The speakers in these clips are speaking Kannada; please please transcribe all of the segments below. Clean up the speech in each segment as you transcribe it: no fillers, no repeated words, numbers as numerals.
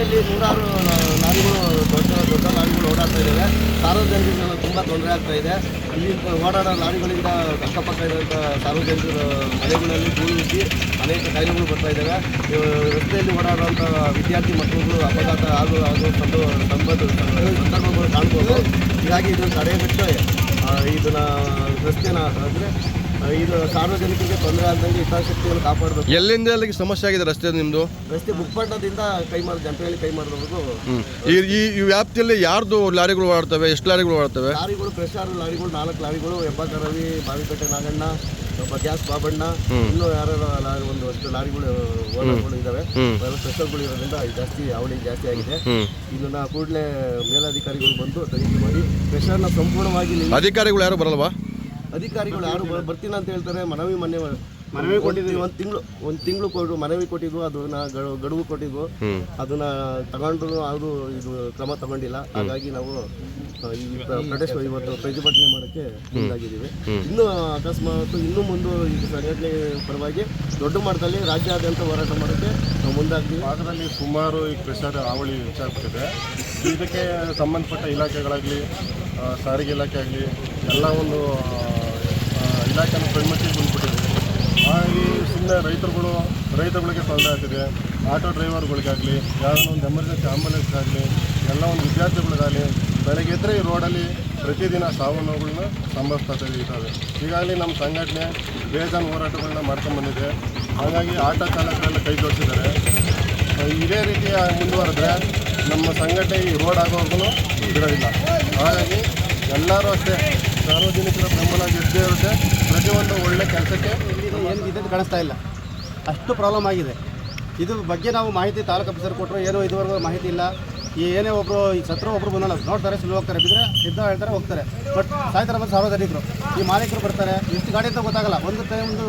ರಸ್ತೆಯಲ್ಲಿ ನೂರಾರು ಲಾರಿಗಳು ದೊಡ್ಡ ಲಾರಿಗಳು ಓಡಾಡ್ತಾ ಇದ್ದಾವೆ. ಸಾರ್ವಜನಿಕರಿಗೆಲ್ಲ ತುಂಬ ತೊಂದರೆ ಆಗ್ತಾ ಇದೆ. ಇಲ್ಲಿ ಓಡಾಡೋ ಲಾರಿಗಳಿಂದ ಅಕ್ಕಪಕ್ಕ ಇರುವಂಥ ಸಾರ್ವಜನಿಕರ ಮನೆಗಳಲ್ಲಿ ಧೂಳಿಸಿ ಅನೇಕ ಕಾಯಿಲೆಗಳು ಬರ್ತಾ ಇದ್ದಾವೆ. ರಸ್ತೆಯಲ್ಲಿ ಓಡಾಡುವಂಥ ವಿದ್ಯಾರ್ಥಿ ಮಕ್ಕಳುಗಳು ಅಪಘಾತ ಸಂದರ್ಭಗಳು ಕಾಣ್ಬೋದು. ಹೀಗಾಗಿ ಇದನ್ನು ತಡೆಗಟ್ಟೆ ಇದನ್ನು ರಸ್ತೆನ ಅಂದರೆ ಇದು ಸಾರ್ವಜನಿಕರಿಗೆ ತೊಂದರೆ ಆದಂಗೆ ಹಿತಾಸಕ್ತಿಯನ್ನು ಕಾಪಾಡಬೇಕು. ಎಲ್ಲಿಂದ ಎಲ್ಲಿಗೆ ಸಮಸ್ಯೆ ಆಗಿದೆ ರಸ್ತೆ ನಿಮ್ಮದು? ರಸ್ತೆ ಬುಕ್ಪಟ್ಟಣದಿಂದ ಜಂಪೇಳಿ ಕೈಮಾರದವರೆಗೂ ಈ ವ್ಯಾಪ್ತಿಯಲ್ಲಿ ಯಾರ್ದು ಲಾರಿಗಳು ಓಡಾಡ್ತವೆ? ಎಷ್ಟು ಲಾರಿಗಳು ಓಡಾಡ್ತವೆ? ಲಾರಿಗಳು ಪ್ರೆಷರ್ ಲಾರಿಗಳು 4 ಲಾರಿಗಳು, ಹೆಬ್ಬಾಕ ರವಿ, ಬಾವಿಪೇಟೆ ನಾಗಣ್ಣ, ಗ್ಯಾಸ್ ಬಾಬಣ್ಣ, ಇನ್ನೂ ಯಾರು ಒಂದಷ್ಟು ಲಾರಿಗಳು ಓಡಾಡ್ಕೊಂಡು ಇದ್ದಾವೆ. ಪ್ರೆಷರ್ಗಳು ಇರೋದ್ರಿಂದ ಜಾಸ್ತಿ ಅವಳಿಗೆ ಜಾಸ್ತಿ ಆಗಿದೆ. ಇದನ್ನ ಕೂಡಲೇ ಮೇಲಧಿಕಾರಿಗಳು ಬಂದು ತನಿಖೆ ಮಾಡಿ ಪ್ರೆಷರ್ನ ಸಂಪೂರ್ಣವಾಗಿ. ಅಧಿಕಾರಿಗಳು ಯಾರು ಬರಲ್ವಾ? ಅಧಿಕಾರಿಗಳು ಯಾರು ಬರ್ತೀನಿ ಅಂತ ಹೇಳ್ತಾರೆ. ಮನವಿ ಕೊಟ್ಟಿದ್ವಿ, ಒಂದು ತಿಂಗಳು ಕೊಟ್ಟು ಮನವಿ ಕೊಟ್ಟಿದ್ವು. ಅದನ್ನ ಗಡುವು ಕೊಟ್ಟಿದ್ವು. ಅದನ್ನ ತಗೊಂಡ್ರು ಅವರು ಇದು ಕ್ರಮ ತಗೊಂಡಿಲ್ಲ. ಹಾಗಾಗಿ ನಾವು ಇವತ್ತು ಪ್ರತಿಭಟನೆ ಮಾಡೋಕ್ಕೆ ಮುಂದಾಗಿದ್ದೀವಿ. ಇನ್ನೂ ಅಕಸ್ಮಾತ್ ಇನ್ನೂ ಮುಂದೆ ಈ ಸಂಘಟನೆ ಪರವಾಗಿ ದೊಡ್ಡ ಮಟ್ಟದಲ್ಲಿ ರಾಜ್ಯಾದ್ಯಂತ ಹೋರಾಟ ಮಾಡೋಕ್ಕೆ ನಾವು ಮುಂದಾಗ್ತೀವಿ. ಭಾಗದಲ್ಲಿ ಸುಮಾರು ಈ ಪ್ರೆಷರ್ ಹಾವಳಿ ಹೆಚ್ಚಾಗ್ತಿದೆ. ಇದಕ್ಕೆ ಸಂಬಂಧಪಟ್ಟ ಇಲಾಖೆಗಳಾಗಲಿ, ಸಾರಿಗೆ ಇಲಾಖೆ ಆಗಲಿ ಎಲ್ಲ ಒಂದು ಇಲಾಖೆಯನ್ನು ಕಣ್ಮಟ್ಟಿಗೆ ಬಂದುಬಿಟ್ಟಿದೆ. ಹಾಗಾಗಿ ಸುಮ್ಮನೆ ರೈತರುಗಳಿಗೆ ತೊಂದರೆ ಆಗ್ತಿದೆ. ಆಟೋ ಡ್ರೈವರ್ಗಳಿಗಾಗಲಿ, ಯಾವುದೋ ಒಂದು ಎಮರ್ಜೆನ್ಸಿ ಆಂಬುಲೆನ್ಸ್ಗಾಗಲಿ, ಎಲ್ಲ ಒಂದು ವಿದ್ಯಾರ್ಥಿಗಳಿಗಾಗಲಿ ಬೆಳಗ್ಗೆ ಎದ್ದರೆ ಈ ರೋಡಲ್ಲಿ ಪ್ರತಿದಿನ ಸಾವು ನೋವುಗಳನ್ನ ಸಂಭವಿಸ್ತಾ ಇದ್ದಾವೆ. ಹೀಗಾಗಿ ನಮ್ಮ ಸಂಘಟನೆ ಬೇಜಾನ್ ಹೋರಾಟಗಳನ್ನ ಮಾಡ್ಕೊಂಡ್ಬಂದಿದೆ. ಹಾಗಾಗಿ ಆಟೋ ಚಾಲಕರೆಲ್ಲ ಕೈ ಜೋಡಿಸಿದ್ದಾರೆ. ಇದೇ ರೀತಿ ಮುಂದುವರೆದ್ರೆ ನಮ್ಮ ಸಂಘಟನೆ ಈ ರೋಡ್ ಆಗೋವರೆಗೂ ಬಿಡೋದಿಲ್ಲ. ಹಾಗಾಗಿ ಎಲ್ಲರೂ ಅಷ್ಟೇ ಸಾರ್ವಜನಿಕರ ಬೆಂಬಲ ಗೆದ್ದೇ ಇರುತ್ತೆ. ಪ್ರತಿಯೊಂದು ಒಳ್ಳೆ ಕೆಲಸಕ್ಕೆ ಏನು ಇದ್ದು ಕಾಣಿಸ್ತಾ ಇಲ್ಲ, ಅಷ್ಟು ಪ್ರಾಬ್ಲಮ್ ಆಗಿದೆ. ಇದು ಬಗ್ಗೆ ನಾವು ಮಾಹಿತಿ ತಾಲೂಕು ಆಫೀಸರ್ ಕೊಟ್ಟರು, ಏನೋ ಇದುವರೆಗೂ ಮಾಹಿತಿ ಇಲ್ಲ. ಏನೇ ಒಬ್ಬರು ಈ ಸತ್ರು ಒಬ್ಬರು ಬಂದಲ್ಲ ನೋಡ್ತಾರೆ, ಸುಳ್ಳು ಹೋಗ್ತಾರೆ, ಬಿದ್ದರೆ ಇದ್ದ ಹೇಳ್ತಾರೆ ಹೋಗ್ತಾರೆ. ಬಟ್ ಸಾಯ್ತಾರೆ ಬಂದು ಸಾರ್ವಜನಿಕರು. ಈ ಮಾಲೀಕರು ಬರ್ತಾರೆ, ಎಷ್ಟು ಗಾಡಿ ಅಂತ ಗೊತ್ತಾಗಲ್ಲ.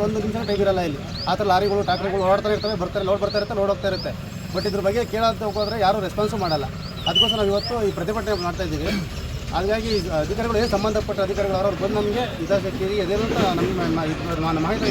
ಒಂದು ನಿಮಿಷ ಟೈಮ್ ಇರಲ್ಲ ಇಲ್ಲಿ. ಆ ಥರ ಲಾರಿಗಳು ಟ್ರಾಕ್ಟರ್ಗಳು ಓಡ್ತಾ ಇರ್ತವೆ, ಲೋಡ್ ಬರ್ತಾ ಇರುತ್ತೆ, ಲೋಡ್ ಹೋಗ್ತಾ ಇರುತ್ತೆ. ಬಟ್ ಇದ್ರ ಬಗ್ಗೆ ಕೇಳೋಂತ ಹೋಗೋದ್ರೆ ಯಾರೂ ರೆಸ್ಪಾನ್ಸು ಮಾಡಲ್ಲ. ಅದಕ್ಕೋಸ್ಕರ ನಾವು ಇವತ್ತು ಈ ಪ್ರತಿಭಟನೆ ಮಾಡ್ತಾ ಇದ್ದೀವಿ. ಹಾಗಾಗಿ ಅಧಿಕಾರಿಗಳು ಏನು ಸಂಬಂಧಪಟ್ಟ ಅಧಿಕಾರಿಗಳು ಅವ್ರವ್ರು ಬಂದು ನಮಗೆ ಇದಾಸಕ್ತಿ ಎದೇನು ಅಂತ ನಮ್ಮ ಮಾಹಿತಿ